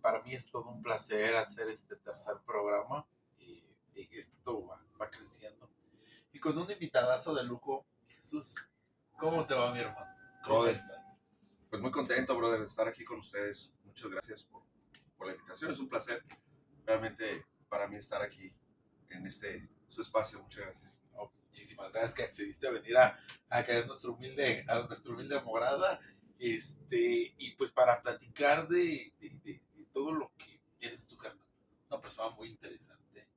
para mí es todo un placer hacer este tercer programa y esto va creciendo. Y con un invitadazo de lujo, Jesús, ¿cómo te va, mi hermano? ¿Cómo Brother, estás? pues muy contento, brother, de estar aquí con ustedes. Muchas gracias por la invitación. Es un placer realmente para mí estar aquí en su espacio. Muchas gracias. Oh, muchísimas gracias que accediste a venir a caer a nuestra humilde morada. Y pues para platicar de todo lo que eres tu carnal. Una persona muy interesante,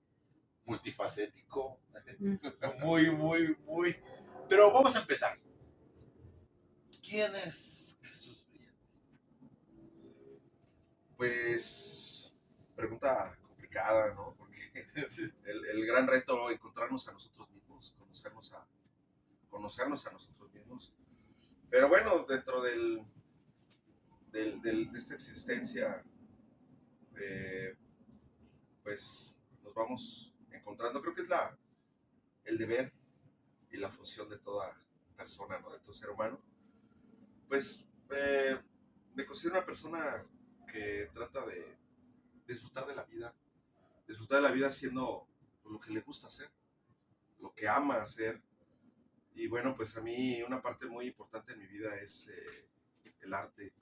multifacético, muy. Pero vamos a empezar. ¿Quién es Jesús Brillante? Pues, pregunta complicada, ¿no? Porque el gran reto es encontrarnos a nosotros mismos, conocernos a nosotros mismos. Pero bueno, dentro de esta existencia, eh, pues nos vamos encontrando. Creo que es el deber y la función de toda persona, ¿no? De todo ser humano. Pues me considero una persona que trata de disfrutar de la vida haciendo lo que le gusta hacer, lo que ama hacer. Y bueno, pues a mí una parte muy importante de mi vida es el arte,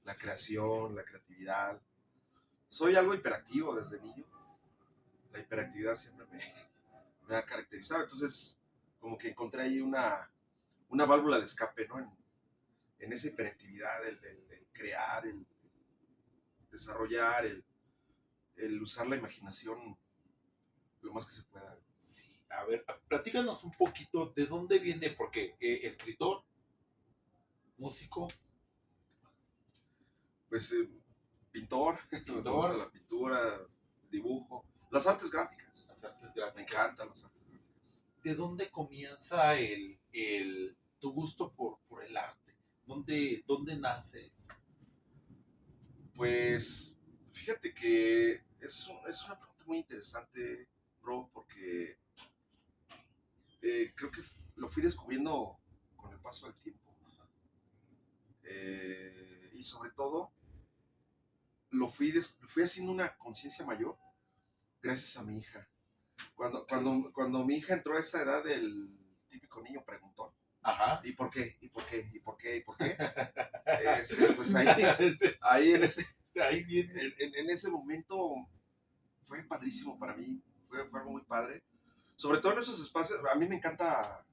la creación, la creatividad. Soy algo hiperactivo desde niño. La hiperactividad siempre me ha caracterizado. Entonces, como que encontré ahí una válvula de escape, ¿no? En esa hiperactividad, el crear, el desarrollar, el usar la imaginación lo más que se pueda. Sí, a ver, platícanos un poquito de dónde viene, porque escritor, músico, Pues pintor, me gusta pintor, la pintura, el dibujo, las artes gráficas. las artes Me gráficas. encantan las artes gráficas. ¿De dónde comienza tu gusto por el arte? ¿Dónde nace eso? Pues fíjate que es una pregunta muy interesante, bro, porque creo que lo fui descubriendo con el paso del tiempo. Y sobre todo, fui haciendo una conciencia mayor gracias a mi hija. Cuando mi hija entró a esa edad del típico niño preguntón, Ajá. ¿y por qué? ¿Y por qué? ¿Y por qué? ¿Y por qué? Pues ahí Ahí viene. en ese momento fue padrísimo para mí, fue algo muy padre. Sobre todo en esos espacios, a mí me encanta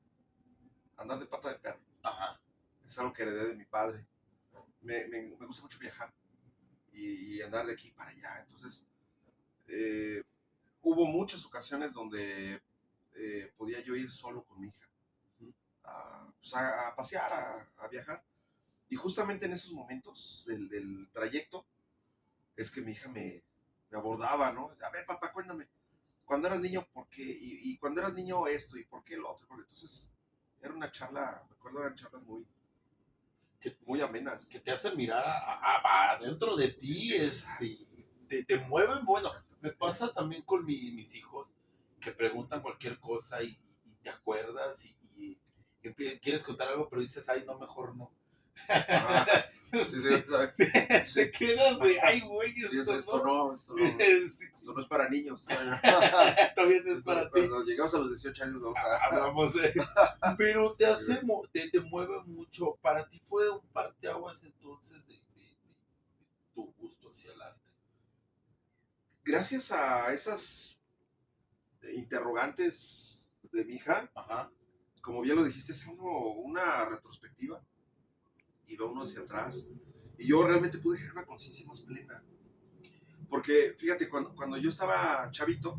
andar de pata de perro. Ajá. Es algo que heredé de mi padre. Me gusta mucho viajar y andar de aquí para allá. Entonces, eh, hubo muchas ocasiones donde podía yo ir solo con mi hija pues a pasear, a viajar. Y justamente en esos momentos del trayecto es que mi hija me abordaba, ¿no? A ver, papá, cuéntame, cuando eras niño, ¿por qué? Y cuando eras niño esto, ¿y por qué lo otro? Entonces, era una charla, me acuerdo, eran charlas muy amenas. Que te hacen mirar adentro de ti, Exacto. te mueven. Bueno, me pasa también con mis hijos que preguntan cualquier cosa y te acuerdas y quieres contar algo, pero dices, ay, no, mejor no. Ajá. Sí, sí, Se quedas de, ay, güey, sí, esto no sí. esto no es para niños. Todavía no es para ti. Cuando llegamos a los 18 años, ¿no? Hablamos de. Pero te mueve mucho. Para ti fue un parteaguas entonces de tu gusto hacia el arte. Gracias a esas interrogantes de mi hija, Ajá. como bien lo dijiste, es una retrospectiva y va uno hacia atrás. Y yo realmente pude generar una conciencia más plena. Porque, fíjate, cuando yo estaba chavito,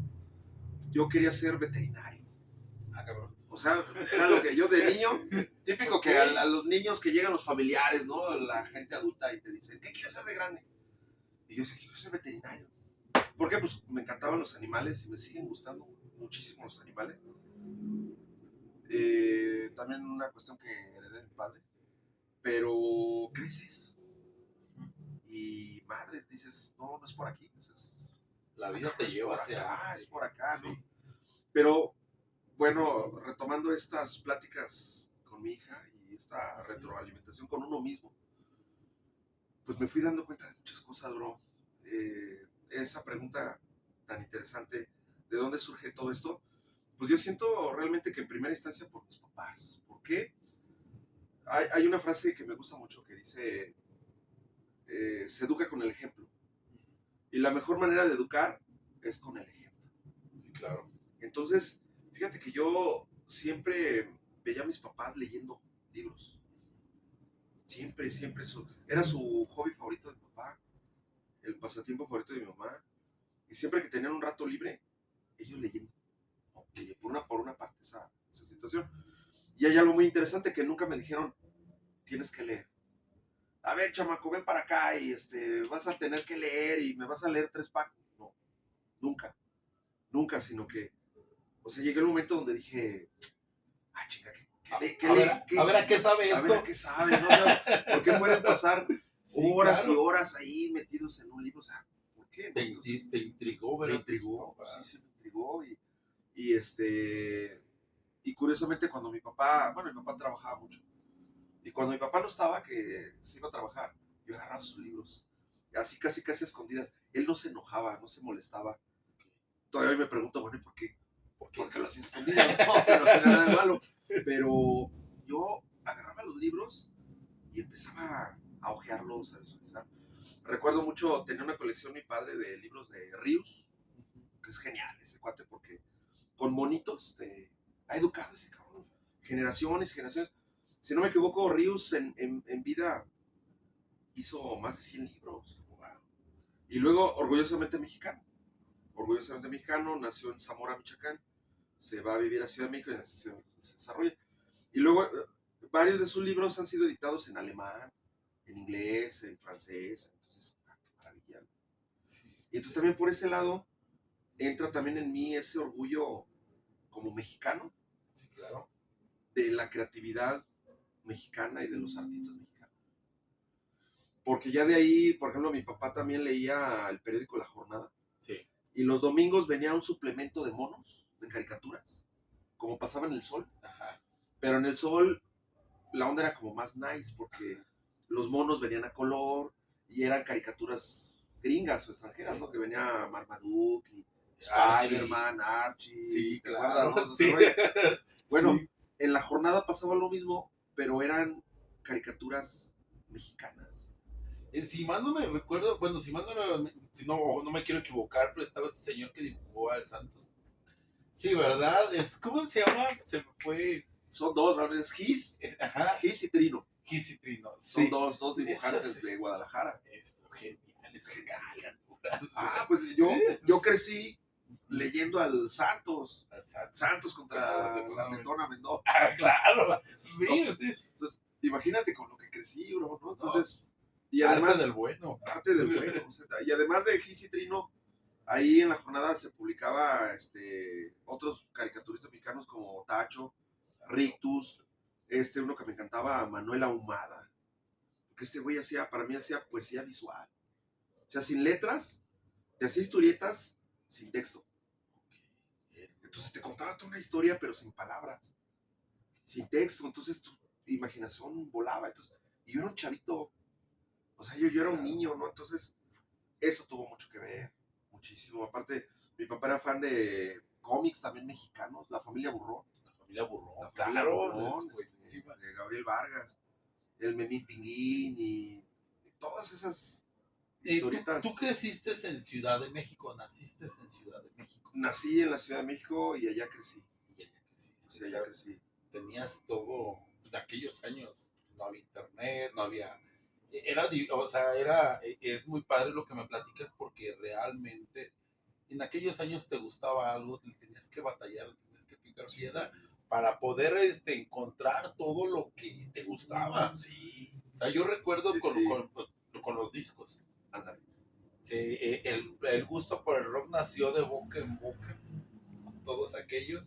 yo quería ser veterinario. Ah, cabrón. O sea, era lo que yo de niño, típico que a los niños que llegan los familiares, ¿no? La gente adulta y te dicen, ¿qué quieres ser de grande? Y yo decía, quiero ser veterinario. ¿Por qué? Pues me encantaban los animales y me siguen gustando muchísimo los animales. También una cuestión que heredé de mi padre. Pero creces y madres, dices, no, no es por aquí. Dices, La vida te lleva hacia. Es por acá, Sí. ¿no? Pero bueno, retomando estas pláticas con mi hija y esta retroalimentación con uno mismo, pues me fui dando cuenta de muchas cosas, bro. esa pregunta tan interesante, ¿de dónde surge todo esto? Pues yo siento realmente que en primera instancia por mis papás. ¿Por qué? Hay una frase que me gusta mucho que dice, se educa con el ejemplo. Y la mejor manera de educar es con el ejemplo. Sí, claro. Entonces, fíjate que yo siempre veía a mis papás leyendo libros. Siempre, siempre. Era su hobby favorito de mi papá, el pasatiempo favorito de mi mamá. Y siempre que tenían un rato libre, ellos leyendo. Por una parte esa situación. Y hay algo muy interesante que nunca me dijeron, tienes que leer. A ver, chamaco, ven para acá y vas a tener que leer y me vas a leer 3 packs. No, nunca, nunca, sino que, o sea, llegué al momento donde dije, chica, A ver a qué sabe a ver a esto. qué sabe, ¿no? O sea, ¿por qué pueden pasar Sí, horas y claro. horas ahí metidos en un libro? O sea, ¿por qué? ¿No? Entonces, Te intrigó, me ¿verdad? intrigó, sí, me intrigó y, y curiosamente cuando mi papá trabajaba mucho, y cuando mi papá no estaba, que se iba a trabajar, yo agarraba sus libros, así casi casi a escondidas. Él no se enojaba, no se molestaba. Todavía me pregunto, bueno, ¿y por qué? ¿Por qué lo hacía escondidas? No, o sea, no tenía nada de malo. Pero yo agarraba los libros y empezaba a hojearlos, a visualizar. Recuerdo mucho, tenía una colección mi padre de libros de Rius, que es genial ese cuate, porque con monitos ha educado ese cabrón. Generaciones y generaciones. Si no me equivoco, Rius en vida hizo más de 100 libros. Y luego, orgullosamente mexicano. Orgullosamente mexicano, nació en Zamora, Michoacán. Se va a vivir a Ciudad de México y se desarrolla. Y luego, varios de sus libros han sido editados en alemán, en inglés, en francés. Entonces, qué maravilla. Sí, Y entonces también por ese lado entra también en mí ese orgullo como mexicano sí, claro. de la creatividad mexicana y de los artistas mexicanos. Porque ya de ahí, por ejemplo, mi papá también leía el periódico La Jornada. Sí. Y los domingos venía un suplemento de monos, de caricaturas, como pasaba en El Sol. Ajá. Pero en El Sol la onda era como más nice porque los monos venían a color y eran caricaturas gringas o extranjeras, Sí. ¿no? Que venía Marmaduke y Archie. Spider-Man, Archie, Sí, ¿te claro. acuerdas? ¿No? Sí. Bueno, Sí. en la jornada pasaba lo mismo, pero eran caricaturas mexicanas. Si mal no me recuerdo, bueno, si mal no, si no, no me quiero equivocar, pero estaba ese señor que dibujó al Santos. Sí, ¿verdad? ¿Cómo se llama? Se me fue. Son dos, ¿no? Es Ajá. Gis y Trino. Gis y Trino. Son Sí. dos dibujantes de Guadalajara. Es genial, es genial. Pues yo crecí leyendo al Santos. Santos contra la Tetona Mendoza. Ah, claro. Sí, sí. Entonces, imagínate con lo que crecí, bro, ¿no? Entonces, no, y además. Arte del bueno. Arte del bueno. O sea, y además de Gis y Trino, ahí en la jornada se publicaba otros caricaturistas mexicanos como Tacho, Rictus, uno que me encantaba, Manuel Ahumada. Porque este güey para mí hacía poesía visual. O sea, sin letras, te hacía historietas sin texto. Entonces te contaba toda una historia, pero sin palabras, sin texto. Entonces tu imaginación volaba. Entonces, y yo era un chavito, o sea, yo era un niño, ¿no? Entonces, eso tuvo mucho que ver, muchísimo. Aparte, mi papá era fan de cómics también mexicanos, La Familia Burrón. La familia Burrón. La Familia Claro, Burrón, de Gabriel Vargas, el Memín Pinguín y todas esas historietas. ¿Tú creciste en Ciudad de México? ¿Naciste en Ciudad de México? Nací en la Ciudad de México y allá crecí. Y allá creciste. Sí, allá crecí. Tenías todo, de aquellos años, no había internet, no había... o sea, es muy padre lo que me platicas porque realmente en aquellos años te gustaba algo, te tenías que batallar, tenías que picar piedra para poder encontrar todo lo que te gustaba. Sí. O sea, yo recuerdo Sí, con, sí. con los discos. Ándale. Sí, el gusto por el rock nació de boca en boca, todos aquellos,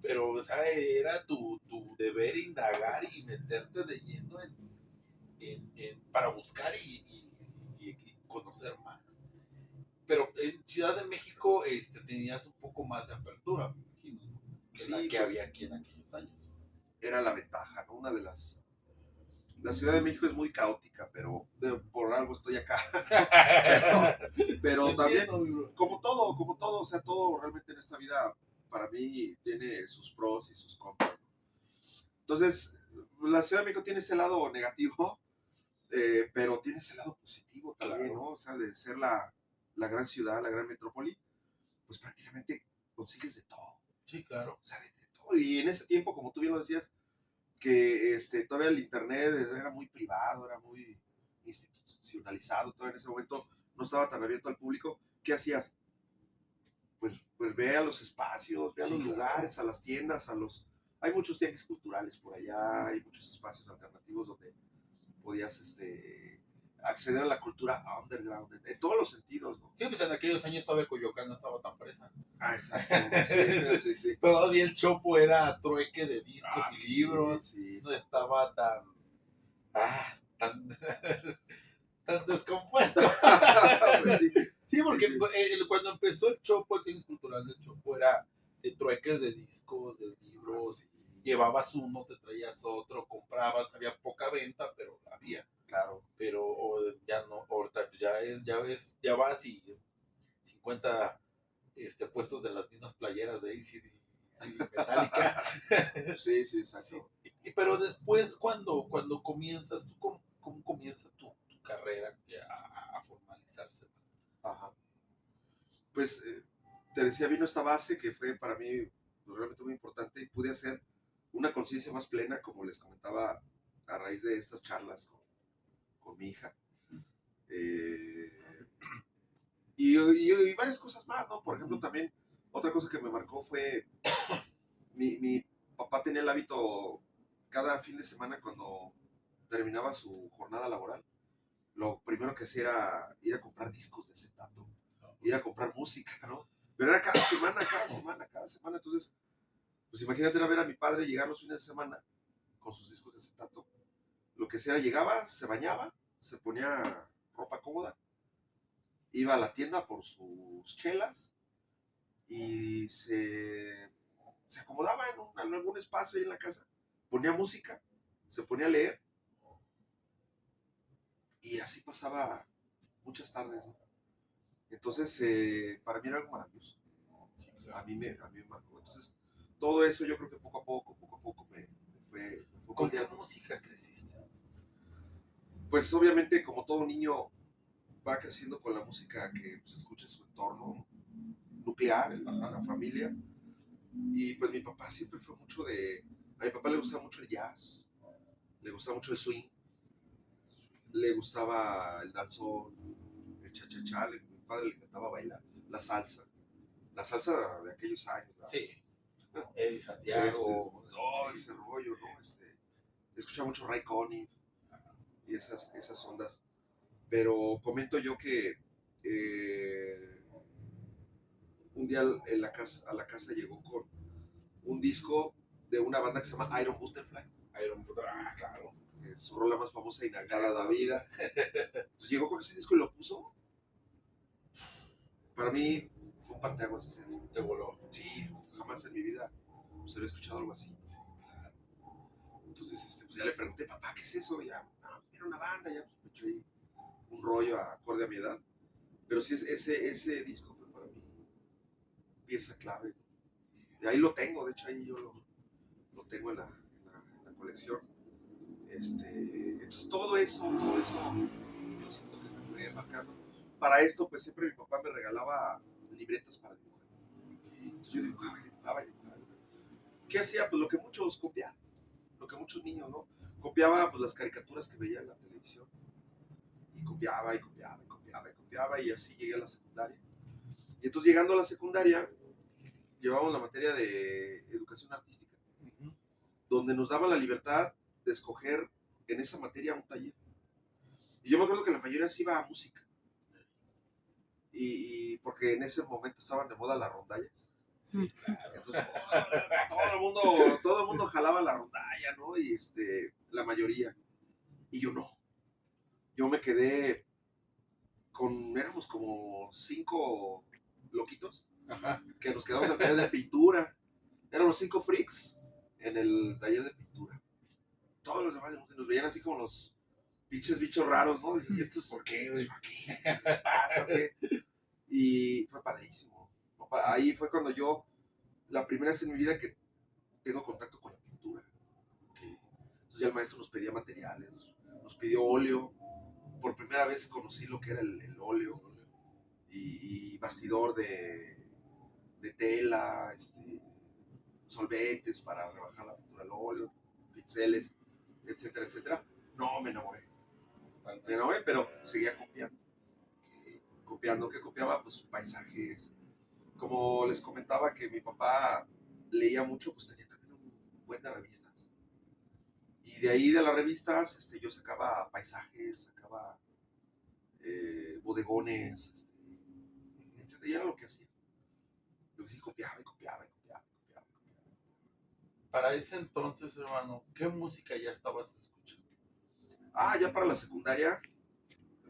pero o sea, era tu deber indagar y meterte de lleno para buscar y conocer más. Pero en Ciudad de México tenías un poco más de apertura, me imagino, ¿no? Que Sí, la que pues, había aquí en aquellos años. era la ventaja, ¿no? Una de las... La Ciudad de México es muy caótica, pero por algo estoy acá. Pero Lo también, entiendo, mi bro. como todo, o sea, todo realmente en esta vida, para mí, tiene sus pros y sus contras, ¿no? Entonces, la Ciudad de México tiene ese lado negativo, pero tiene ese lado positivo también, Claro. ¿no? O sea, de ser la gran ciudad, la gran metrópoli, pues prácticamente consigues de todo, Sí, claro. o sea, de todo. Y en ese tiempo, como tú bien lo decías, que todavía el internet era muy privado, era muy institucionalizado, todavía en ese momento no estaba tan abierto al público. ¿Qué hacías? Pues ve a los espacios, ve a Sí, los claro. lugares, a las tiendas, a los... Hay muchos tianguis culturales por allá, hay muchos espacios alternativos donde podías acceder a la cultura underground, en todos los sentidos, ¿no? Sí, pues en aquellos años todavía Coyoacán no estaba tan presa. Ah, exacto, sí, sí, sí. Todavía el Chopo era trueque de discos Ah, y sí, libros. sí, No exacto. estaba tan, tan descompuesto. Pues sí, Sí, sí, porque sí. cuando empezó el Chopo, el Tianguis Cultural del Chopo era de trueques de discos, de Ah, libros. sí, Llevabas uno, te traías otro, comprabas, había poca venta, pero había. claro. Pero ya no, ahorita pues ya vas y es 50 puestos de las mismas playeras de AC/DC Metallica. Sí, sí, Sí. exacto. Pero después, cuando comienzas, ¿tú cómo comienza tu carrera a formalizarse más? Ajá. Pues te decía, vino esta base que fue para mí pues, realmente muy importante y pude hacer una conciencia más plena, como les comentaba, a raíz de estas charlas con mi hija. Eh, y varias cosas más, ¿no? Por ejemplo, también otra cosa que me marcó fue mi papá tenía el hábito cada fin de semana cuando terminaba su jornada laboral, lo primero que hacía era ir a comprar discos de acetato, ir a comprar música, ¿no? Pero era cada semana, cada semana, cada semana. Entonces, pues imagínate ir a ver a mi padre llegar los fines de semana con sus discos de acetato. Lo que sea, llegaba, se bañaba, se ponía ropa cómoda, iba a la tienda por sus chelas y se acomodaba en algún espacio ahí en la casa, ponía música, se ponía a leer y así pasaba muchas tardes, ¿no? Entonces, para mí era algo maravilloso. Sí, claro. A mí me marcó. Entonces, todo eso yo creo que poco a poco me fue ¿Con qué moldeando. música creciste? Pues obviamente, como todo niño, va creciendo con la música que pues, escucha en su entorno nuclear, la familia. Y pues mi papá siempre fue mucho de... A mi papá le gustaba mucho el jazz, le gustaba mucho el swing, le gustaba el danzón, el cha-cha-cha, mi padre le encantaba bailar, la salsa de aquellos años, ¿no? Sí, Eddie Todo Santiago. Sí. ese rollo, ¿no? Escuchaba mucho Ray Conniff y esas ondas. Pero comento yo que un día a la casa llegó con un disco de una banda que se llama Iron Butterfly, Claro. que es su rola más famosa, Inagada da Vida. Entonces llegó con ese disco y lo puso. Para mí fue un parteaguas ese disco. Te voló. Sí, jamás en mi vida pues, había escuchado algo así. Entonces, pues ya le pregunté, papá, ¿qué es eso? Ya, no, era una banda, ya pues, me eché ahí un rollo acorde a mi edad. Pero sí, ese disco fue para mí pieza clave. Y ahí lo tengo, de hecho ahí yo lo tengo en la colección. Entonces todo eso yo siento que me fue marcando. Para esto, pues siempre mi papá me regalaba libretas para dibujar. Entonces yo dibujaba y dibujaba y dibujaba. ¿Qué hacía? Pues lo que muchos copiaban, lo que muchos niños, ¿no? Copiaba pues las caricaturas que veía en la televisión. Y copiaba y copiaba y copiaba y copiaba y así llegué a la secundaria. Y entonces llegando a la secundaria, llevamos la materia de educación artística, donde nos daban la libertad de escoger en esa materia un taller. Y yo me acuerdo que la mayoría se iba a música. Y porque en ese momento estaban de moda las rondallas. Sí, claro. Entonces todo el mundo jalaba la rondalla, ¿no? Y la mayoría. Y yo no. Yo me quedé éramos como 5 loquitos Ajá. que nos quedamos al taller de pintura. Éramos 5 freaks en el taller de pintura. Todos los demás nos veían así como los pinches bichos raros, ¿no? ¿Y estos ¿Por qué, güey? güey? ¿Qué les pasa, güey? padrísimo. Ahí fue cuando yo, la primera vez en mi vida que tengo contacto con la pintura. Entonces ya el maestro nos pedía materiales, nos pidió óleo. Por primera vez conocí lo que era el óleo y bastidor de tela, solventes para rebajar la pintura al óleo, pinceles, etcétera, etcétera. No, me enamoré. Me enamoré, pero seguía copiando. Copiando, ¿qué copiaba? Pues paisajes. Como les comentaba que mi papá leía mucho, pues tenía también un buen de revistas. Y de ahí de las revistas yo sacaba paisajes, sacaba bodegones, etcétera. Y era lo que hacía. Lo que sí copiaba y copiaba y copiaba y copiaba. Para ese entonces, hermano, ¿qué música ya estabas escuchando? Ya para la secundaria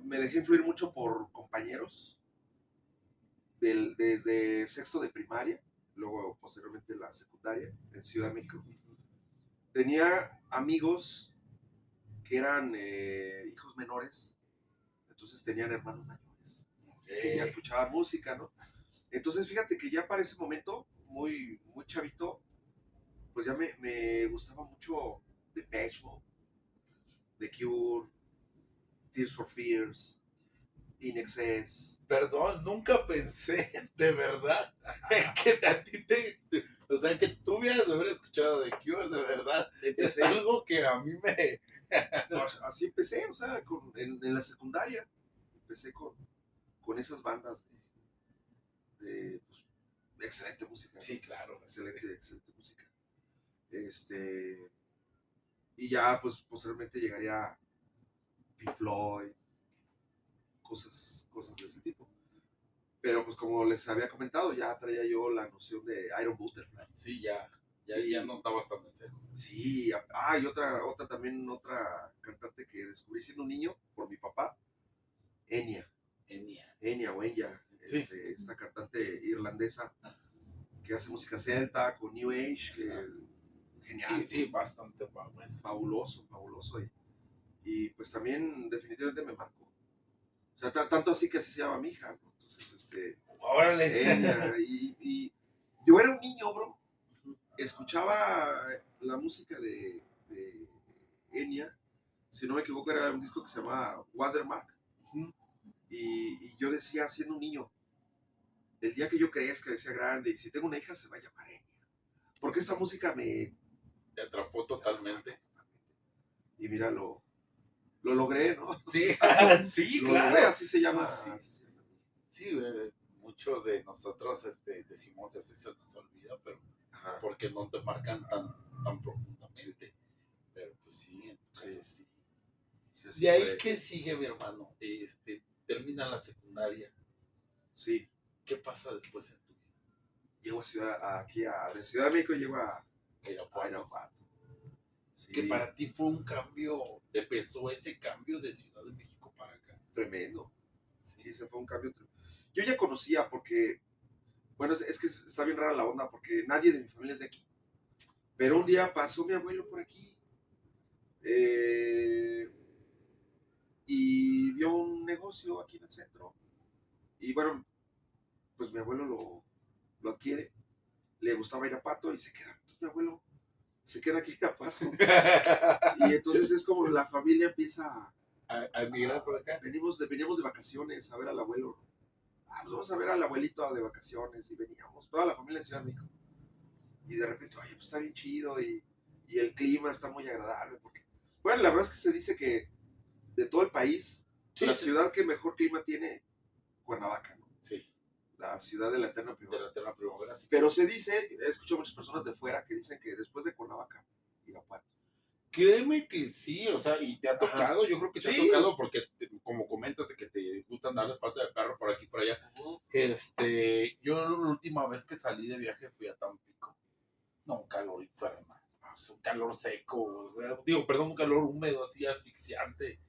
me dejé influir mucho por compañeros, desde sexto de primaria, luego posteriormente la secundaria en Ciudad de México. Tenía amigos que eran hijos menores, entonces tenían hermanos mayores, que ya escuchaban música, ¿no? Entonces fíjate que ya para ese momento, muy, muy chavito, pues ya me gustaba mucho Depeche Mode, The Cure, Tears for Fears, In Excess. Perdón, nunca pensé, de verdad, que a ti o sea, que tú hubieras de haber escuchado de Cure, de verdad. Empecé, es algo que a mí me... así empecé, o sea, en la secundaria, empecé con esas bandas de excelente música. Sí, claro. Excelente música. Y ya, pues, posteriormente llegaría a Pink Floyd, cosas de ese tipo. Pero, pues, como les había comentado, ya traía yo la noción de Iron Butterfly. Sí, ya no estabas tan en serio. Sí, y otra cantante que descubrí siendo un niño por mi papá, Enya o Enya, Sí. esta cantante irlandesa que hace música celta con New Age, genial. Sí, bastante bueno. Fabuloso. Y pues también definitivamente me marcó. O sea, tanto así que así se llama mi hija, ¿no? Entonces, Órale. Enya, y yo era un niño, bro. Escuchaba la música de Enya, si no me equivoco, era un disco que se llamaba Watermark. Y yo decía, siendo un niño, el día que yo crezca, decía grande, y si tengo una hija, se va a llamar Enya. Porque esta música me atrapó totalmente. Y mira, lo logré, ¿no? Sí, sí, lo claro. logré, así se llama. Sí, muchos de nosotros decimos eso y se nos olvida, pero porque no te marcan tan profundamente. Pero pues sí, entonces sí. ¿De ahí qué sigue, mi hermano? Termina la secundaria. Sí. ¿Qué pasa después en tu vida? Llego de Ciudad de México, llego a Irapuato. Sí. Que para ti fue un cambio, te pesó ese cambio de Ciudad de México para acá. Tremendo. Sí, ese fue un cambio tremendo. Yo ya conocía porque, bueno, es que está bien rara la onda porque nadie de mi familia es de aquí. Pero un día pasó mi abuelo por aquí y vio un negocio aquí en el centro. Y bueno, pues mi abuelo lo adquiere. Le gustaba Irapuato y se queda. Entonces mi abuelo se queda aquí en Irapuato. Y entonces es como la familia empieza a emigrar por acá. Veníamos de vacaciones a ver al abuelo. Pues vamos a ver al abuelito de vacaciones. Y veníamos, toda la familia de Ciudad de México. Y de repente, oye, pues está bien chido y el clima está muy agradable. Porque, bueno, la verdad es que se dice que de todo el país, la ciudad que mejor clima tiene, Cuernavaca, ¿no? Sí. La ciudad de la eterna primavera. De la eterna primavera, sí. Pero se dice, he escuchado muchas personas de fuera que dicen que después de Cuernavaca, Irapuato. Créeme que sí, o sea, y te ha tocado, yo creo que te ha tocado porque, como comentas de que te gustan darle pata de perro por aquí y por allá. Yo la última vez que salí de viaje fui a Tampico. No, un calor infernal, un calor seco, o sea, un calor húmedo, así asfixiante.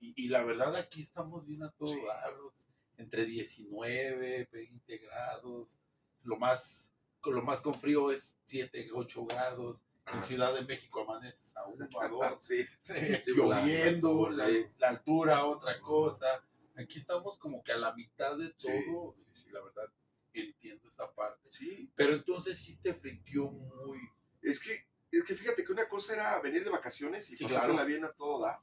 Y la verdad aquí estamos bien a todos lados, entre 19, 20 grados, lo más con frío es 7, 8 grados. En Ciudad de México amaneces a 1, a 2, Sí, lloviendo, la altura, otra cosa. Aquí estamos como que a la mitad de Sí, todo. sí, sí. La verdad, entiendo esta parte. Sí, Pero entonces sí te friqueó muy. es que, es que fíjate que una cosa era venir de vacaciones y Sí, pasártela claro. bien a todo dar.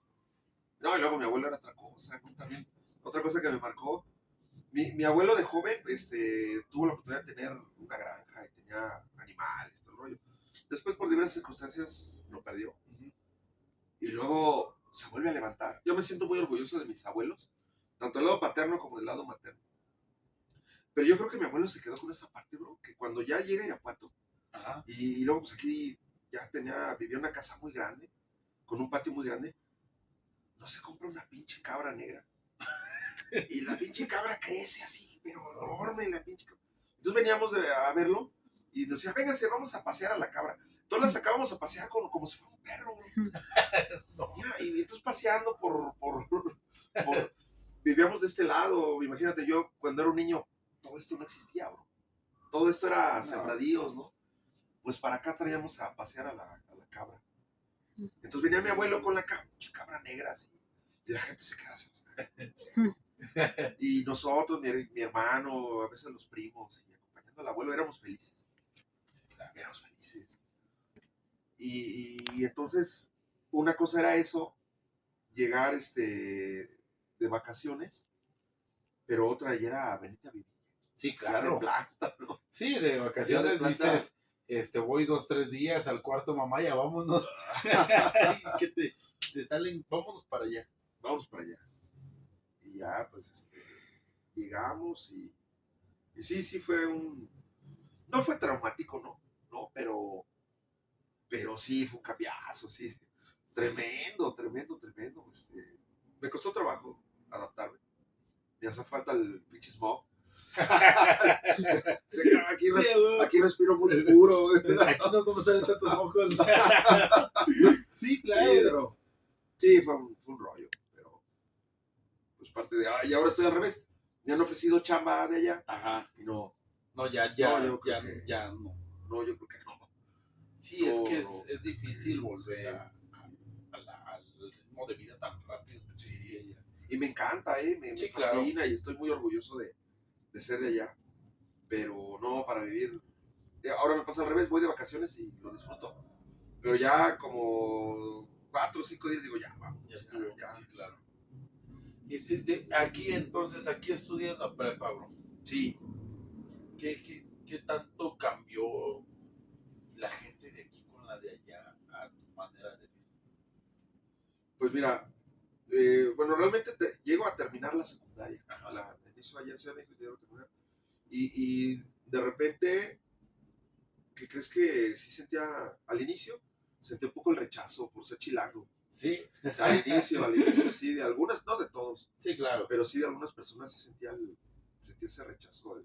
No, y luego mi abuelo era otra cosa, ¿no? También, otra cosa que me marcó. Mi abuelo de joven tuvo la oportunidad de tener una granja y tenía animales, todo el rollo. Después, por diversas circunstancias, lo perdió. Y luego se vuelve a levantar. Yo me siento muy orgulloso de mis abuelos, tanto del lado paterno como del lado materno. Pero yo creo que mi abuelo se quedó con esa parte, bro, que cuando ya llega a Irapuato, Ajá. y luego pues aquí ya vivía en una casa muy grande, con un patio muy grande, no se compra una pinche cabra negra. Y la pinche cabra crece así, pero enorme la pinche cabra. Entonces veníamos a verlo y nos decía, vénganse, vamos a pasear a la cabra. Entonces la sacábamos a pasear como si fuera un perro, bro. No. Mira, y entonces paseando vivíamos de este lado. Imagínate, yo cuando era un niño, todo esto no existía, bro. Todo esto era No. sembradíos, ¿no? Pues para acá traíamos a pasear a la cabra. Entonces venía mi abuelo con la cabra negra así, y la gente se quedaba así. Y nosotros, mi hermano, a veces los primos, y acompañando al abuelo, éramos felices. Éramos felices. Y entonces, una cosa era eso, llegar de vacaciones, pero otra ya era venirte a vivir. Sí, Ya de claro. planta, ¿no? Sí, de Ya de vacaciones planta. dices, voy 2, 3 días al cuarto, mamá, ya vámonos. Y que te salen, vámonos para allá. Vamos para allá. Y ya, pues, llegamos y sí, sí fue no fue traumático, ¿no? No, pero sí fue un cambiazo, sí. Tremendo, tremendo, tremendo. Me costó trabajo adaptarme. Me hace falta el pinche smog. Sí, aquí, Sí, güey. aquí respiro muy puro. Aquí no me salen tantos mocos. Sí, Sí, claro. pero sí, fue un rollo. Pero pues parte de. Y ahora estoy al revés. Me han ofrecido chamba de allá Ajá. y no. No, ya, No, ya, yo creo ya, que. ya no. No, yo creo que no. Sí, es No, que no. es difícil volver Sí, al ritmo de vida tan rápido que se sí. vive allá. Y me encanta, me Sí, claro. fascina y estoy muy orgulloso de ser de allá. Pero no, para vivir. Ahora me pasa al revés, voy de vacaciones y lo disfruto. Pero ya como 4 o 5 días digo, ya, vamos. Ya estuvo, Ya. sí, claro. Y aquí entonces, aquí estudias la prepa, bro. Sí, ¿Qué tanto cambió la gente de aquí con la de allá a tu manera de vivir? pues mira, bueno, realmente llego a terminar la secundaria. Ajá. Inicio allá en Ciudad de México y llego a terminar. Y de repente, ¿qué crees que sí sentía al inicio? Sentí un poco el rechazo por ser chilango. Sí. O sea, al inicio sí, de algunas, no de todos, Sí, claro. pero sí de algunas personas sí sentía ese rechazo,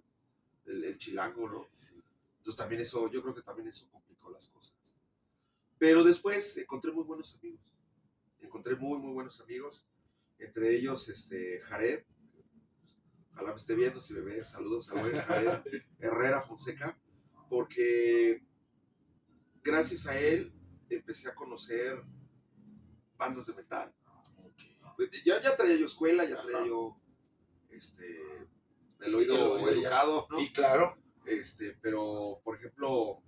el chilango, ¿no? Sí. Entonces también eso, yo creo que también eso complicó las cosas. Pero después encontré muy buenos amigos. Encontré muy, muy buenos amigos. Entre ellos, Jared. Ojalá me esté viendo, si me ve, saludos al buen Jared Herrera Fonseca. Porque gracias a él empecé a conocer bandas de metal. Ya traía yo escuela, ya traía Ajá. yo el Sí, oído ya. educado, ¿no? Sí, claro. Pero, por ejemplo,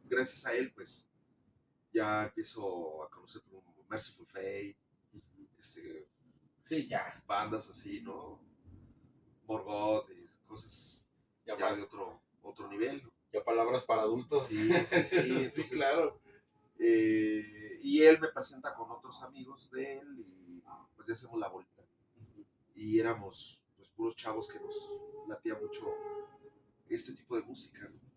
gracias a él, pues ya empiezo a conocer como Merciful Fate, Sí, ya. bandas así, ¿no? Morgoth, cosas Ya ya más. de otro nivel, ¿no? Ya palabras para adultos. Sí, sí, sí. Sí, Entonces, claro. y él me presenta con otros amigos de él y pues ya hacemos la bolita. Y éramos pues puros chavos que nos latía mucho este tipo de música, ¿no?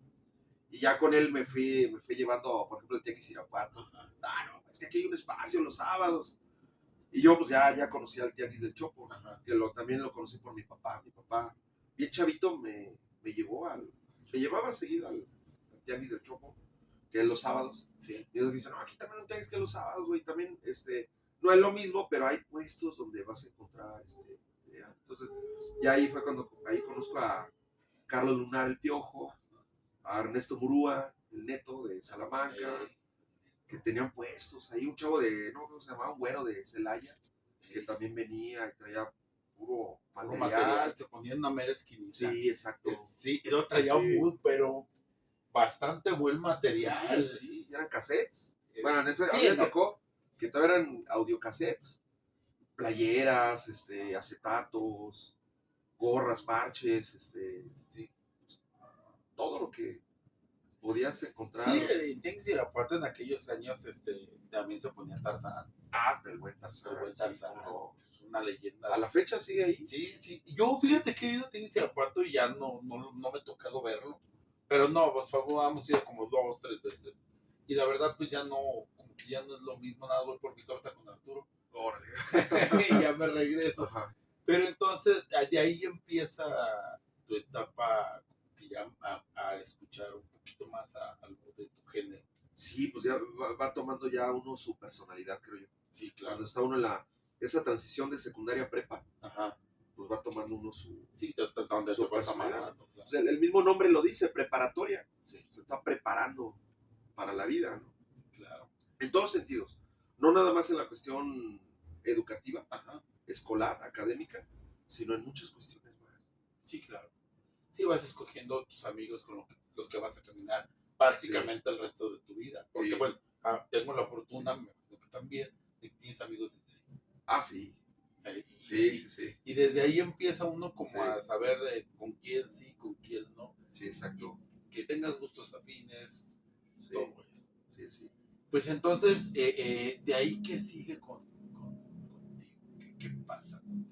Y ya con él me fui llevando, por ejemplo, el Tianguis Irapuato. No, es que aquí hay un espacio los sábados. Y yo pues ya conocía al Tianguis del Chopo, que también lo conocí por mi papá. Mi papá, bien chavito, me llevaba seguido al Tianguis del Chopo, que es los sábados. Sí. Y ellos dicen, no, aquí también hay un tianguis que es los sábados, güey. También, no es lo mismo, pero hay puestos donde vas a encontrar, entonces, ya ahí fue cuando, ahí conozco a Carlos Lunar, el Piojo, a Ernesto Murúa, el Neto de Salamanca, que tenían puestos. Ahí un chavo de, no, ¿cómo se llamaba? Un güero de Celaya, que también venía y traía puro Puro material. material, se ponía en una mera esquinita. Sí, exacto. Sí, y lo traía Sí. pero bastante buen material. Sí, eran cassettes. Bueno, en ese, Sí, a mí me tocó que todavía eran audiocassettes, playeras, acetatos, gorras, parches, sí. todo lo que podías encontrar. Sí, Tianguis Irapuato en aquellos años también se ponía Tarzán. El buen Tarzán. El buen Sí, Tarzán, cómo no. es una leyenda. A la fecha sigue ahí. Sí, sí. Yo fíjate que he ido a Tianguis Irapuato y ya no me ha tocado verlo. Pero no, por favor, hemos ido como 2, 3 veces. Y la verdad, pues ya no, como que ya no es lo mismo, nada, voy por mi torta con Arturo. Órale. Y ya me regreso. Ajá. Pero entonces, de ahí empieza tu etapa que ya a escuchar un poquito más algo de tu género. Sí, pues ya va tomando ya uno su personalidad, creo yo. Sí, Cuando claro. está uno en esa transición de secundaria a prepa, Ajá. pues va tomando uno su, Sí, donde su te vas personalidad. amarrando. Claro. Pues el mismo nombre lo dice, preparatoria. Sí, Se está preparando para la vida, ¿no? claro. En todos sentidos. No nada más en la cuestión educativa, Ajá. escolar, académica, sino en muchas cuestiones más. Sí, claro. Sí, vas escogiendo tus amigos con los que vas a caminar prácticamente el resto de tu vida. Porque, Sí. bueno, tengo la fortuna, me imagino que también, de que tienes amigos desde ahí. Ah, sí. Sí. Y desde ahí empieza uno como Sí. a saber con quién sí, con quién no. Sí, exacto. Y que tengas gustos afines, Sí. todo eso. Sí, sí. Pues entonces, de ahí, ¿qué sigue contigo? ¿Qué pasa contigo?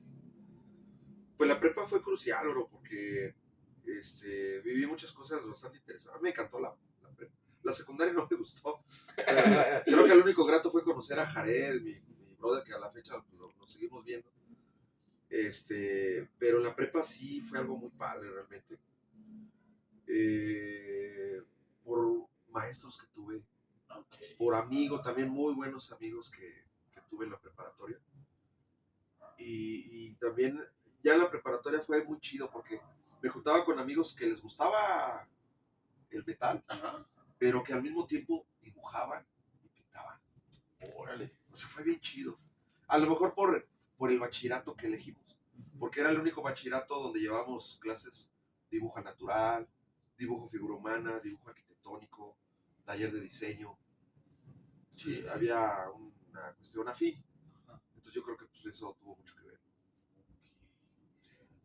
Pues la prepa fue crucial, oro, porque viví muchas cosas bastante interesantes. A mí me encantó la prepa. La secundaria no me gustó. Creo que el único grato fue conocer a Jared, mi brother, que a la fecha lo seguimos viendo. Pero la prepa sí fue algo muy padre realmente. Por maestros que tuve, por amigos, también muy buenos amigos que tuve en la preparatoria. Y también ya en la preparatoria fue muy chido porque me juntaba con amigos que les gustaba el metal, Ajá. pero que al mismo tiempo dibujaban y pintaban. Órale. O sea, fue bien chido. A lo mejor por el bachillerato que elegimos, porque era el único bachillerato donde llevamos clases dibujo natural, dibujo figura humana, dibujo arquitectónico, taller de diseño. Sí, había una cuestión afín. Entonces yo creo que pues, eso tuvo mucho que ver.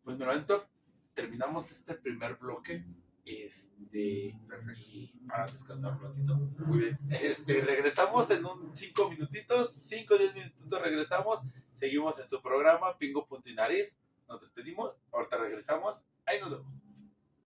Pues mira, entonces terminamos este primer bloque. Perfecto. Y para descansar un ratito. Muy bien. Regresamos en 5 minutitos, 5 o 10 minutitos regresamos. Seguimos en su programa Pingo Punto y Nariz. Nos despedimos. Ahorita regresamos. Ahí nos vemos.